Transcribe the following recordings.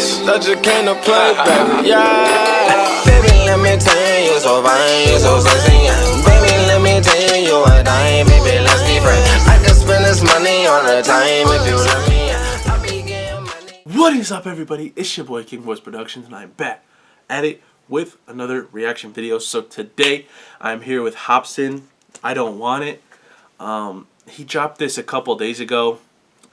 bitch that you came to play, baby, yeah. Baby, let me tell you, so fine, you so sexy, yeah. Baby, let me tell you, you a dime, baby, let's be friends. I can spend this money on a time if you let me, yeah. I'll be getting money. What is up, everybody? It's your boy King Voice Productions, and I'm back at it with another reaction video. So today, I'm here with Hopsin. I Don't Want It. He dropped this a couple days ago,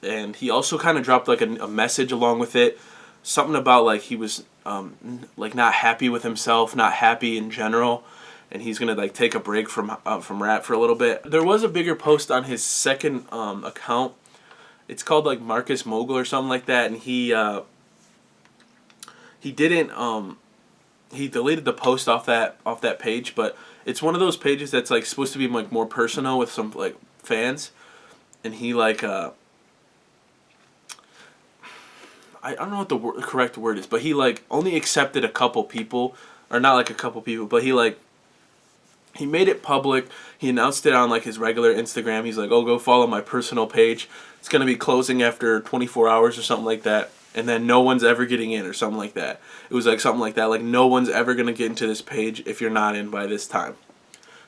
and he also kind of dropped like a message along with it. Something about like he was like not happy with himself, not happy in general, and he's gonna like take a break from rap for a little bit. There was a bigger post on his second account. It's called like Marcus Mogul or something like that, and he didn't he deleted the post off that page, but it's one of those pages that's like supposed to be like more personal with some like fans, and he like I don't know what the correct word is, but he like only accepted a couple people, or not like a couple people, but he made it public. He announced it on like his regular Instagram. He's like, "Oh, go follow my personal page. It's gonna be closing after 24 hours or something like that, and then no one's ever getting in," or something like that. It was like something like that, like no one's ever gonna get into this page if you're not in by this time.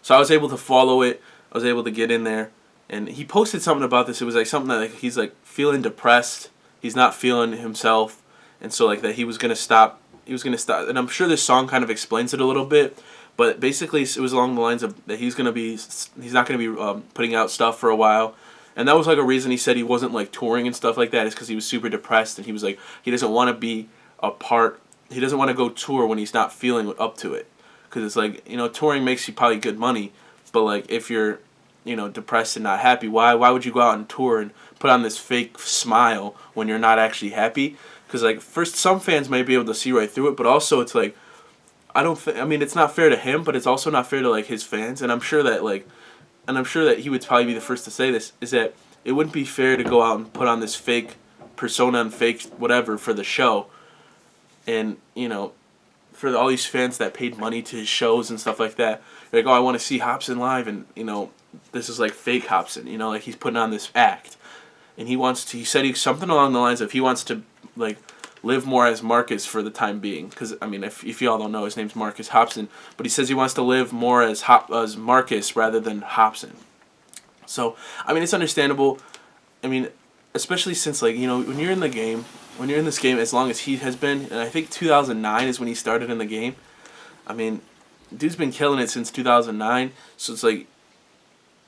So I was able to follow it. I was able to get in there, and he posted something about this. It was like something that like, he's like feeling depressed. He's not feeling himself, and so like that he was gonna stop. He was gonna stop, and I'm sure this song kind of explains it a little bit. But basically, it was along the lines of that he's not gonna be putting out stuff for a while, and that was like a reason he said he wasn't like touring and stuff like that. Is because he was super depressed, and he was like he doesn't want to be a part. He doesn't want to go tour when he's not feeling up to it, because it's like, you know, touring makes you probably good money, but like if you're, you know, depressed and not happy, why would you go out and tour and put on this fake smile when you're not actually happy? Because like first, some fans may be able to see right through it, but also it's like I mean, it's not fair to him, but it's also not fair to like his fans, and I'm sure that he would probably be the first to say this, is that it wouldn't be fair to go out and put on this fake persona and fake whatever for the show, and you know, for all these fans that paid money to his shows and stuff like that, like, oh, I want to see Hopsin live, and you know, this is like fake Hopsin, you know, like he's putting on this act, and he said something along the lines of he wants to like live more as Marcus for the time being, because I mean, if y'all don't know, his name's Marcus Hopsin, but he says he wants to live more as Marcus rather than Hopsin. So I mean, it's understandable. I mean, especially since like, you know, when you're in this game as long as he has been, and I think 2009 is when he started in the game. I mean, dude's been killing it since 2009. So it's like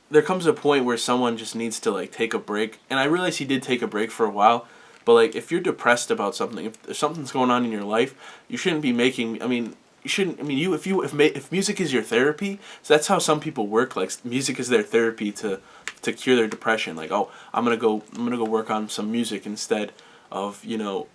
there comes a point where someone just needs to like take a break, and I realize he did take a break for a while. But like, if you're depressed about something, if something's going on in your life, you shouldn't be making. I mean, you shouldn't. I mean, if music is your therapy, so that's how some people work. Like, music is their therapy to cure their depression. Like, oh, I'm gonna go work on some music instead of, you know,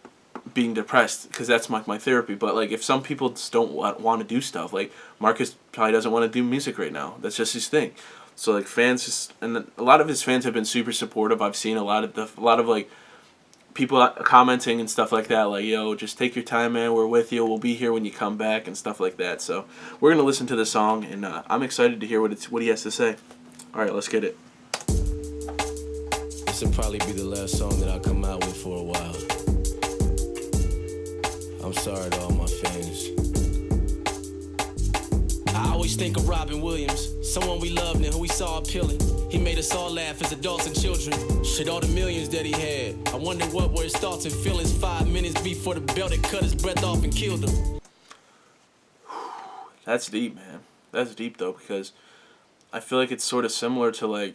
being depressed, because that's my therapy. But like, if some people just don't want to do stuff, like Marcus probably doesn't want to do music right now. That's just his thing. So like, fans and a lot of his fans have been super supportive. I've seen a lot of like people commenting and stuff like that, like, yo, just take your time, man, we're with you, we'll be here when you come back, and stuff like that. So we're gonna listen to the song, and I'm excited to hear what he has to say. All right, let's get it. This will probably be the last song that I'll come out with for a while. I'm sorry to all my fans. I always think of Robin Williams, someone we loved and who we saw appealing. He made us all laugh as adults and children. Shit, all the millions that he had. I wonder what were his thoughts and feelings 5 minutes before the belt that cut his breath off and killed him. That's deep, man. That's deep, though, because I feel like it's sort of similar to, like,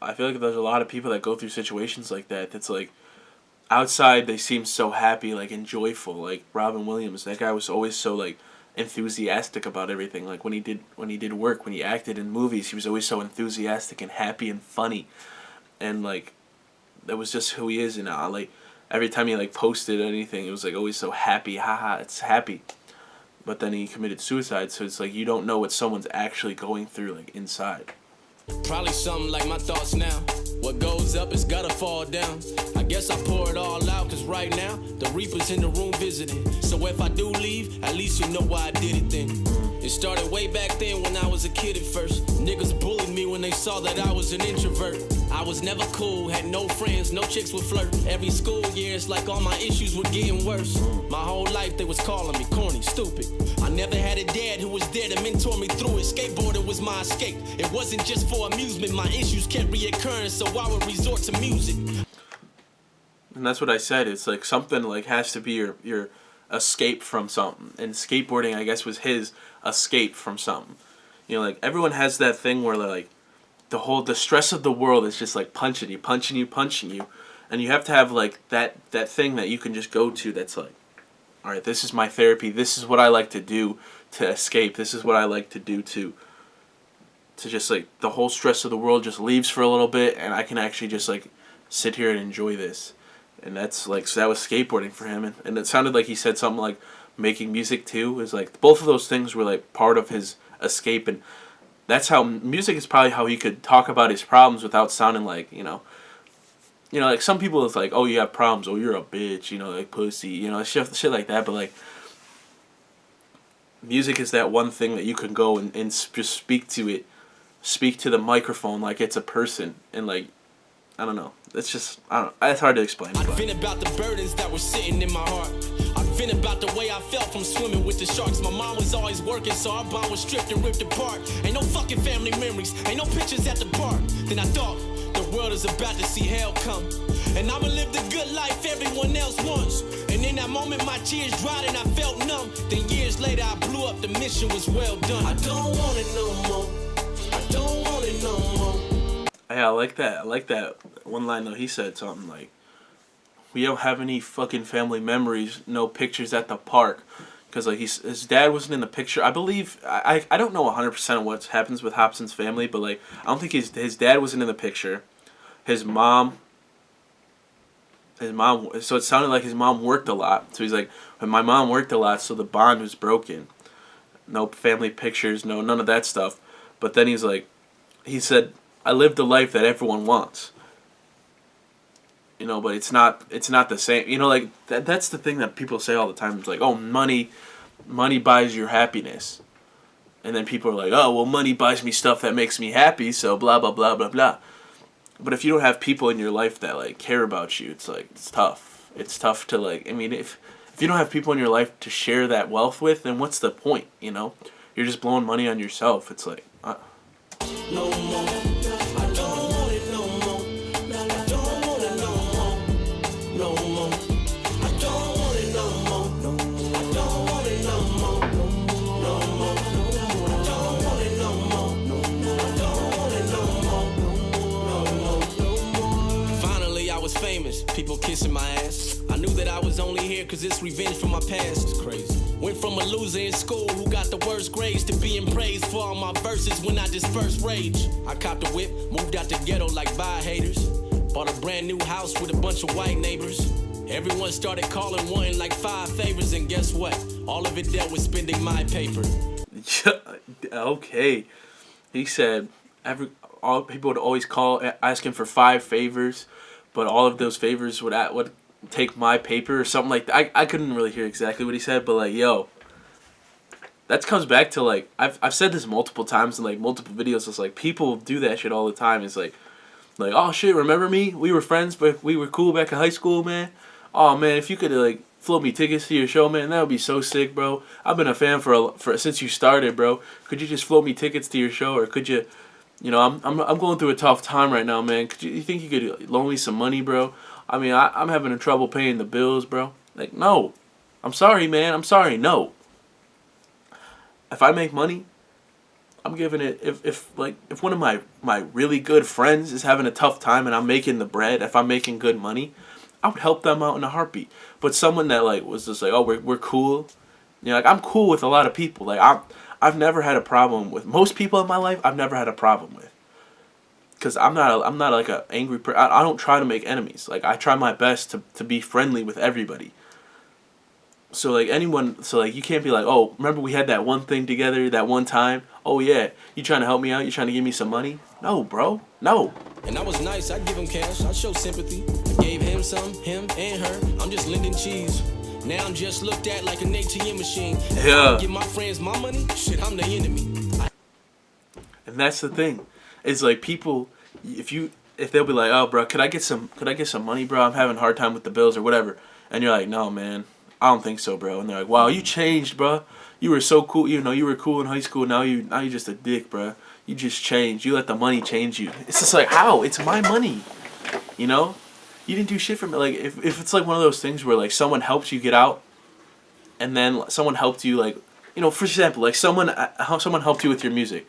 I feel like there's a lot of people that go through situations like that. That's like, outside they seem so happy, like, and joyful. Like Robin Williams, that guy was always so, like, enthusiastic about everything. Like when he did work, when he acted in movies, he was always so enthusiastic and happy and funny, and like that was just who he is. And like every time he like posted anything, it was like always so happy, haha, it's happy. But then he committed suicide, so it's like you don't know what someone's actually going through like inside. Probably something like my thoughts now. What goes up is gotta fall down. I guess I pour it all out, cause right now the Reaper's in the room visiting. So if I do leave, at least you know why I did it then. It started way back then when I was a kid at first. Niggas bullied me when they saw that I was an introvert. I was never cool, had no friends, no chicks would flirt. Every school year, it's like all my issues were getting worse. My whole life they was calling me corny, stupid. I never had a dad who was there to mentor me through it. Skateboarding was my escape. It wasn't just for amusement. My issues kept reoccurring, so I would resort to music. And that's what I said. It's like something like has to be your escape from something. And skateboarding, I guess, was his escape from something. You know, like everyone has that thing where like the stress of the world is just like punching you, and you have to have like that thing that you can just go to that's like, all right, this is my therapy. This is what I like to do to escape. This is what I like to do to just like the whole stress of the world just leaves for a little bit, and I can actually just like sit here and enjoy this. And that's like, so that was skateboarding for him, and it sounded like he said something like making music too. Is like both of those things were like part of his escape, and that's how music is probably how he could talk about his problems without sounding like, you know, like some people it's like, oh, you have problems, oh, you're a bitch, you know, like pussy, you know, shit like that. But like music is that one thing that you can go and just speak to the microphone like it's a person, and like, I don't know. It's just, I don't know. It's hard to explain. I've been about the burdens that were sitting in my heart. I've been about the way I felt from swimming with the sharks. My mom was always working, so our bond was stripped and ripped apart. Ain't no fucking family memories, ain't no pictures at the park. Then I thought, the world is about to see hell come. And I'ma live the good life everyone else wants. And in that moment, my tears dried and I felt numb. Then years later, I blew up, the mission was well done. I don't want it no more. I don't want it no more. Yeah, I like that. I like that one line though. He said something like, "We don't have any fucking family memories, no pictures at the park," because like his dad wasn't in the picture. I believe I don't know 100% of what happens with Hopsin's family, but like I don't think his dad wasn't in the picture. His mom. So it sounded like his mom worked a lot. So he's like, when my mom worked a lot, so the bond was broken. No family pictures, no none of that stuff. But then he's like, he said, I lived the life that everyone wants. You know, but it's not the same. You know, like that's the thing that people say all the time. It's like, oh, money buys your happiness. And then people are like, oh, well, money buys me stuff that makes me happy, so blah blah blah blah blah. But if you don't have people in your life that like care about you, it's like it's tough. It's tough to like, I mean, if you don't have people in your life to share that wealth with, then what's the point, you know? You're just blowing money on yourself. It's like No more. I don't want it no more. I don't want it no more. No more. I don't want it no more. I don't want it no more. No more. I don't want it no more. I don't want it no more. Finally, I was famous. People kissing my ass. I knew that I was only here cause it's revenge for my past. It's crazy. Went from a loser in school who got the worst grades to being praised for all my verses when I dispersed rage. I copped a whip, moved out the ghetto like bye haters. Bought a brand new house with a bunch of white neighbors. Everyone started calling, wanting like 5 favors, and guess what? All of it dealt with spending my paper. okay. He said all people would always call asking for 5 favors, but all of those favors would take my paper or something like that. I couldn't really hear exactly what he said, but like, yo, that comes back to like I've said this multiple times in like multiple videos. It's like people do that shit all the time. It's like oh shit, remember me? We were friends, but we were cool back in high school, man. Oh man, if you could like float me tickets to your show, man, that would be so sick, bro. I've been a fan for since you started, bro. Could you just float me tickets to your show, or could you? You know, I'm going through a tough time right now, man. You think you could loan me some money, bro? I mean, I'm having trouble paying the bills, bro. Like, no. I'm sorry, man. I'm sorry. No. If I make money, I'm giving it. If one of my really good friends is having a tough time and I'm making the bread, if I'm making good money, I would help them out in a heartbeat. But someone that like was just like, oh, we're cool. You know, like I'm cool with a lot of people. Like I've never had a problem with most people in my life. I've never had a problem with. Because I'm not like an angry person. I don't try to make enemies. Like I try my best to be friendly with everybody. So like you can't be like, oh, remember we had that one thing together that one time? Oh yeah, you trying to help me out? You trying to give me some money? No, bro, no. And I was nice. I'd give him cash. I'd show sympathy. I gave him some, him and her. I'm just lending cheese. Now I'm just looked at like an ATM machine. Yeah. Give my friends my money, shit, I'm the enemy. And that's the thing. It's like people, if they'll be like, oh, bro, could I get some money, bro? I'm having a hard time with the bills or whatever. And you're like, no, man, I don't think so, bro. And they're like, wow, you changed, bro. You were so cool. You were cool in high school. Now you're just a dick, bro. You just changed. You let the money change you. It's just like, how? It's my money. You know? You didn't do shit for me. Like, if it's like one of those things where, like, someone helps you get out, and then someone helped you, like, for example, like, someone helped you with your music.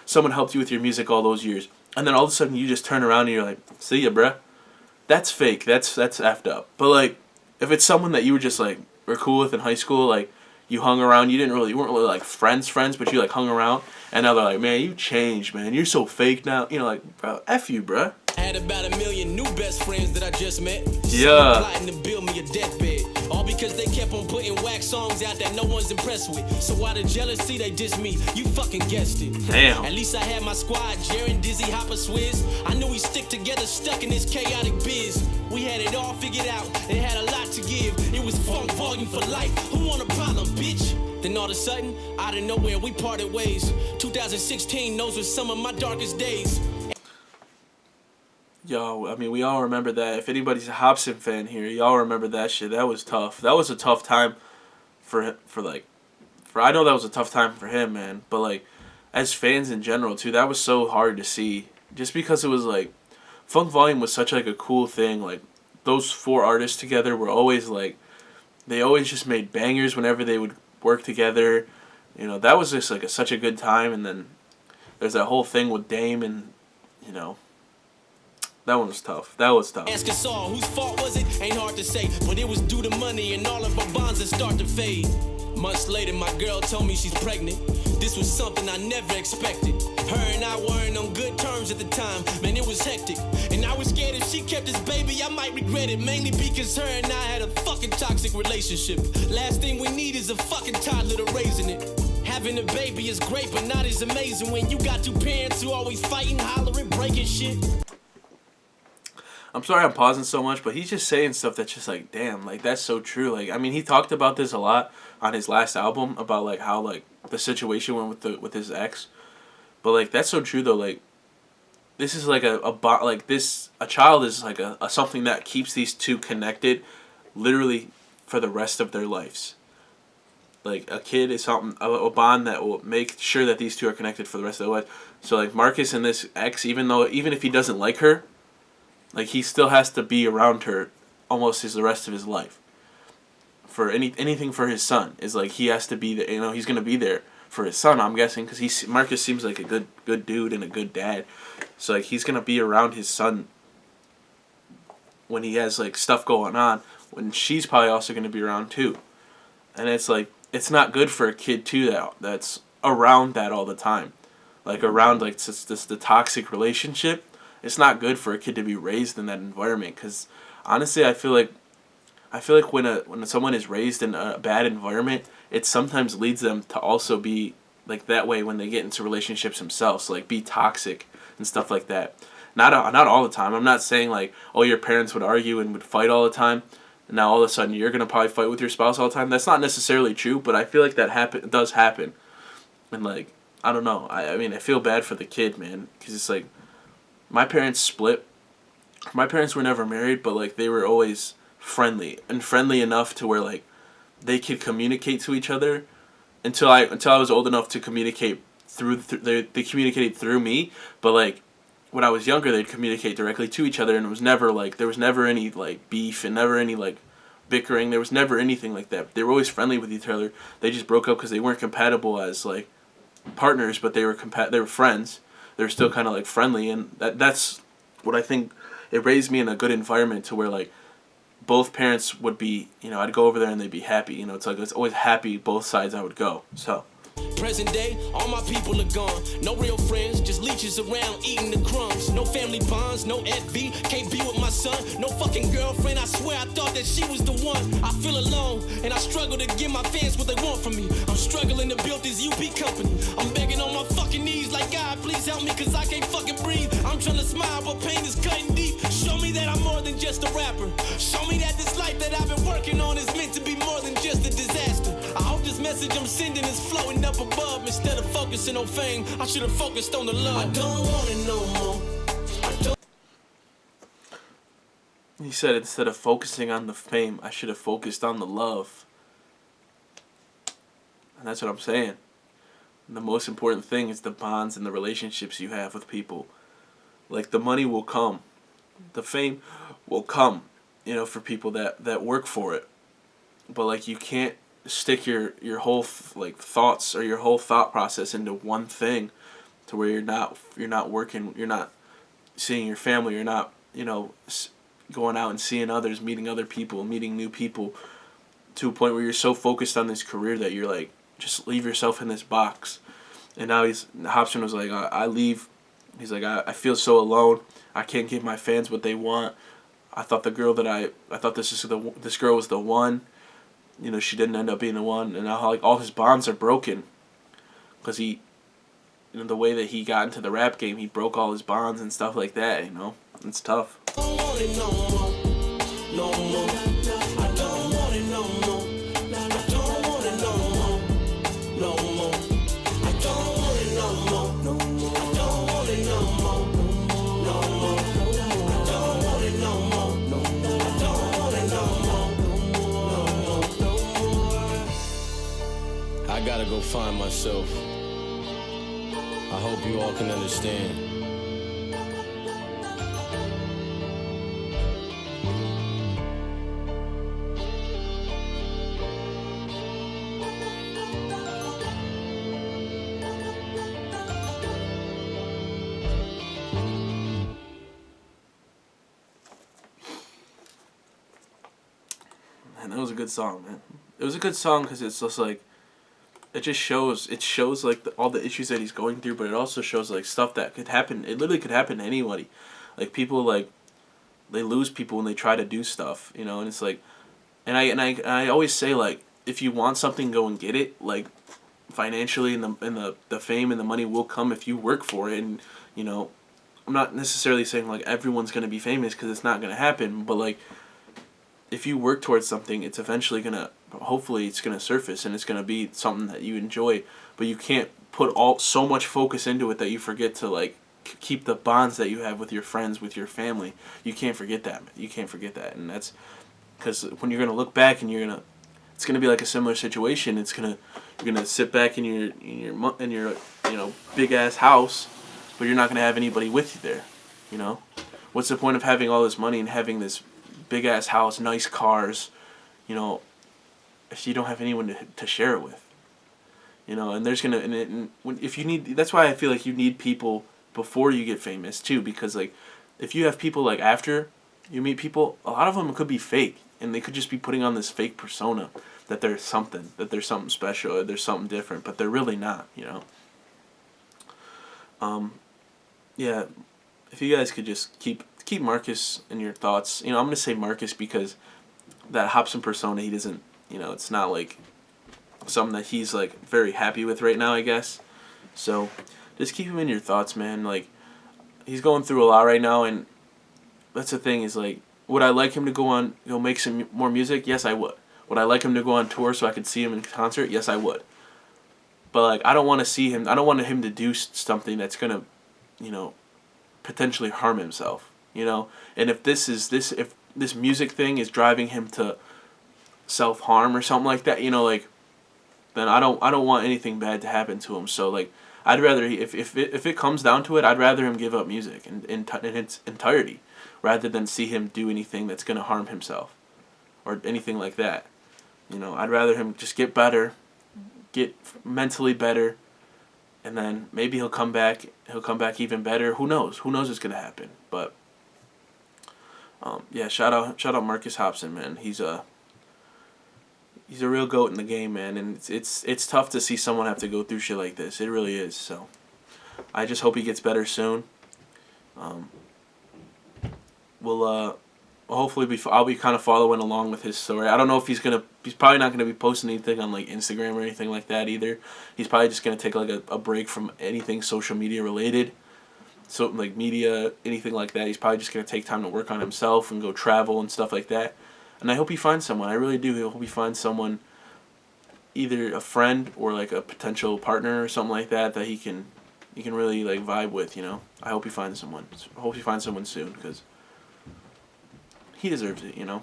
Someone helped you with your music all those years. And then all of a sudden you just turn around and you're like, see ya, bruh. That's fake. That's effed up. But, like, if it's someone that you were just, like, were cool with in high school, like, you hung around, you weren't really, like, friends, but you, like, hung around, and now they're like, man, you changed, man. You're so fake now. Like, bro, F you, bruh. I had about 1 million new best friends that I just met. Yeah. Plotting to build me a deathbed. All because they kept on putting whack songs out that no one's impressed with. So why the jealousy they diss me? You fucking guessed it. Damn. At least I had my squad, Jaren, Dizzy, Hopper, Swizz. I knew we stick together, stuck in this chaotic biz. We had it all figured out and had a lot to give. It was funk volume for life. Who want a problem, bitch? Then all of a sudden, out of nowhere, we parted ways. 2016, those were some of my darkest days. Yo, I mean, we all remember that. If anybody's a Hopsin fan here, y'all remember that shit. That was tough. That was a tough time I know that was a tough time for him, man. But, like, as fans in general, too, that was so hard to see. Just because it was, like, Funk Volume was such, like, a cool thing. Like, those 4 artists together were always, like, they always just made bangers whenever they would work together. That was just, like, such a good time. And then there's that whole thing with Dame and, that one was tough. That was tough. Ask us all, whose fault was it? Ain't hard to say, but it was due to money and all of our bonds that start to fade. Months later, my girl told me she's pregnant. This was something I never expected. Her and I weren't on good terms at the time. Man, it was hectic. And I was scared if she kept this baby, I might regret it. Mainly because her and I had a fucking toxic relationship. Last thing we need is a fucking toddler to raising it. Having a baby is great, but not as amazing when you got 2 parents who always fighting, hollering, breaking shit. I'm sorry I'm pausing so much, but he's just saying stuff that's just like, damn, like, that's so true. Like, I mean, he talked about this a lot on his last album about, like, how, like, the situation went with his ex. But, like, that's so true, though. Like, this is, like, a child is, like, a something that keeps these two connected literally for the rest of their lives. Like, a kid is something, a bond that will make sure that these two are connected for the rest of their life. So, like, Marcus and this ex, even if he doesn't like her, like, he still has to be around her almost the rest of his life. For anything for his son is like he has to be there. He's gonna be there for his son. I'm guessing because Marcus seems like a good dude and a good dad. So like he's gonna be around his son when he has like stuff going on. When she's probably also gonna be around too. And it's like it's not good for a kid too that's around that all the time, like around like the toxic relationship. It's not good for a kid to be raised in that environment because honestly, I feel like when someone is raised in a bad environment, it sometimes leads them to also be like that way when they get into relationships themselves, so, like be toxic and stuff like that. Not all the time. I'm not saying like, oh, your parents would argue and would fight all the time, and now all of a sudden you're gonna probably fight with your spouse all the time. That's not necessarily true, but I feel like that does happen. And like I don't know. I mean I feel bad for the kid, man, because it's like my parents split. My parents were never married, but like they were always friendly enough to where like they could communicate to each other until I was old enough to communicate they communicated through me, but like when I was younger they'd communicate directly to each other, and it was never like there was never any like beef and never any like bickering. There was never anything like that. They were always friendly with each other. They just broke up because they weren't compatible as like partners, but they were friends. They were still kind of like friendly, and that's what I think. It raised me in a good environment to where like both parents would be, I'd go over there and they'd be happy. It's like it's always happy both sides I would go. So Present day, all my people are gone. No real friends, just leeches around eating the crumbs. No family bonds, no FV, can't be with my son. No fucking girlfriend, I swear I thought that she was the one. I feel alone, and I struggle to give my fans what they want from me. I'm struggling to build this UP company. I'm begging on my fucking knees like, God, please help me, cause I can't fucking breathe. I'm trying to smile, but pain is cutting deep. Show me that I'm more than just a rapper. Show me that this life that I've been working on is meant to be more than message I'm sending is floating up above. Instead of focusing on fame, I should have focused on the love. I don't want it no more. He said instead of focusing on the fame, I should have focused on the love. And that's what I'm saying. And the most important thing is the bonds and the relationships you have with people. Like, the money will come. The fame will come, you know, for people that work for it. But, like, you can't stick your whole, thoughts or your whole thought process into one thing to where you're not working, you're not seeing your family, you're not, you know, going out and seeing others, meeting other people, meeting new people, to a point where you're so focused on this career that you're like, just leave yourself in this box. And now Hopsin was like, I leave. He's like, I feel so alone. I can't give my fans what they want. I thought the girl that I thought this girl was the one. You know, she didn't end up being the one. And now, like, all his bonds are broken. Because he, you know, the way that he got into the rap game, he broke all his bonds and stuff like that, you know. It's tough. I don't want it no more. No more. I don't want it no more. I don't want it no more. No more. I don't want it no more. No more. I don't want it no more. No more. I don't want it no more. No more. I don't want it no more. No more. I gotta go find myself. I hope you all can understand. Man, that was a good song, man. It was a good song because it's just like, it shows like all the issues that he's going through, but it also shows like stuff that could happen. It literally could happen to anybody. Like, people, like, they lose people when they try to do stuff, you know. And it's like, and I always say, like, if you want something, go and get it. Like, financially, and the fame and the money will come if you work for it. And, you know, I'm not necessarily saying like everyone's gonna be famous, because it's not gonna happen. But, like, if you work towards something, it's eventually gonna, hopefully it's gonna surface, and it's gonna be something that you enjoy. But you can't put so much focus into it that you forget to, like, keep the bonds that you have with your friends, with your family. You can't forget that. You can't forget that. And that's because when you're gonna look back, and it's gonna be like a similar situation. You're gonna sit back in your you know, big ass house, but you're not gonna have anybody with you there. You know, what's the point of having all this money and having this big ass house, nice cars, you know, if you don't have anyone to share it with, you know? And if you need, that's why I feel like you need people before you get famous too, because, like, if you have people, like, after you meet people, a lot of them could be fake, and they could just be putting on this fake persona that there's something special, or there's something different, but they're really not, you know. Yeah, if you guys could just keep Marcus in your thoughts. You know, I'm going to say Marcus because that Hopsin persona, he doesn't, you know, it's not like something that he's, like, very happy with right now, I guess. So just keep him in your thoughts, man. Like, he's going through a lot right now, and that's the thing is, like, would I like him to go make some more music? Yes, I would. Would I like him to go on tour so I could see him in concert? Yes, I would. But, like, I don't want him to do something that's going to, you know, potentially harm himself. You know, and if this music thing is driving him to self-harm or something like that, you know, like, then I don't want anything bad to happen to him. So, like, I'd rather, if it comes down to it, I'd rather him give up music in its entirety, rather than see him do anything that's gonna harm himself, or anything like that. You know, I'd rather him just get better, get mentally better, and then maybe he'll come back even better. Who knows what's gonna happen? But yeah, shout out Marcus Hopsin, man. He's a real goat in the game, man, and it's tough to see someone have to go through shit like this. It really is. So I just hope he gets better soon. We'll hopefully I'll be kind of following along with his story. I don't know if he's probably not gonna be posting anything on, like, Instagram or anything like that either. He's probably just gonna take, like, a break from anything social media related. So, like, media, anything like that. He's probably just going to take time to work on himself and go travel and stuff like that. And I hope he finds someone. I really do. I hope he finds someone either a friend or like a potential partner or something like that he can really like vibe with, you know. I hope he finds someone. I hope he finds someone soon, because he deserves it, you know.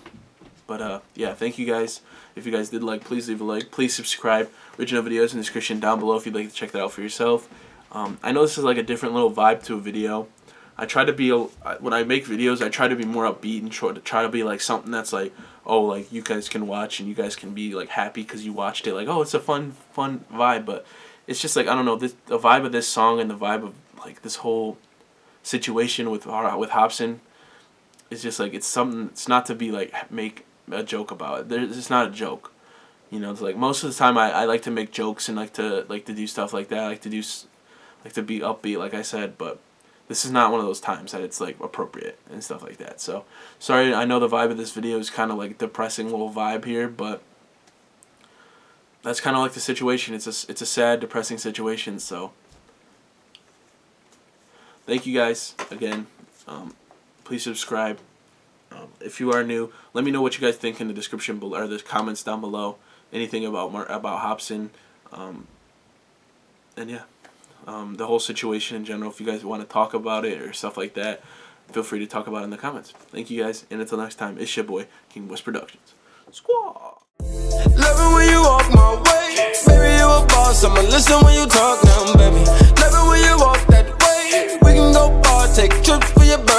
But yeah, thank you guys. If you guys did like, please leave a like. Please subscribe. Original videos in the description down below if you'd like to check that out for yourself. I know this is like a different little vibe to a video. I try to be, when I make videos, I try to be more upbeat and try to be like something that's like, oh, like you guys can watch and you guys can be like happy because you watched it. Like, oh, it's a fun vibe. But it's just like, I don't know, the vibe of this song and the vibe of like this whole situation with Hopsin is just like, it's something. It's not to be like make a joke about it. It's not a joke. You know, it's like most of the time I like to make jokes and like to do stuff like that. I like to be upbeat, like I said, but this is not one of those times that it's like appropriate and stuff like that. So sorry, I know the vibe of this video is kind of like depressing little vibe here, but that's kind of like the situation. It's a sad, depressing situation. So thank you guys again. Please subscribe. If you are new, let me know what you guys think in the description below, or the comments down below. Anything about Hopsin, and yeah. The whole situation in general. If you guys want to talk about it or stuff like that, feel free to talk about it in the comments. Thank you guys, and until next time, it's your boy, King West Productions. Squaw! Love it when you walk my way. Baby, you a boss, I'ma listen when you talk now, baby. Love it when you walk that way. We can go far, take trips for your baby.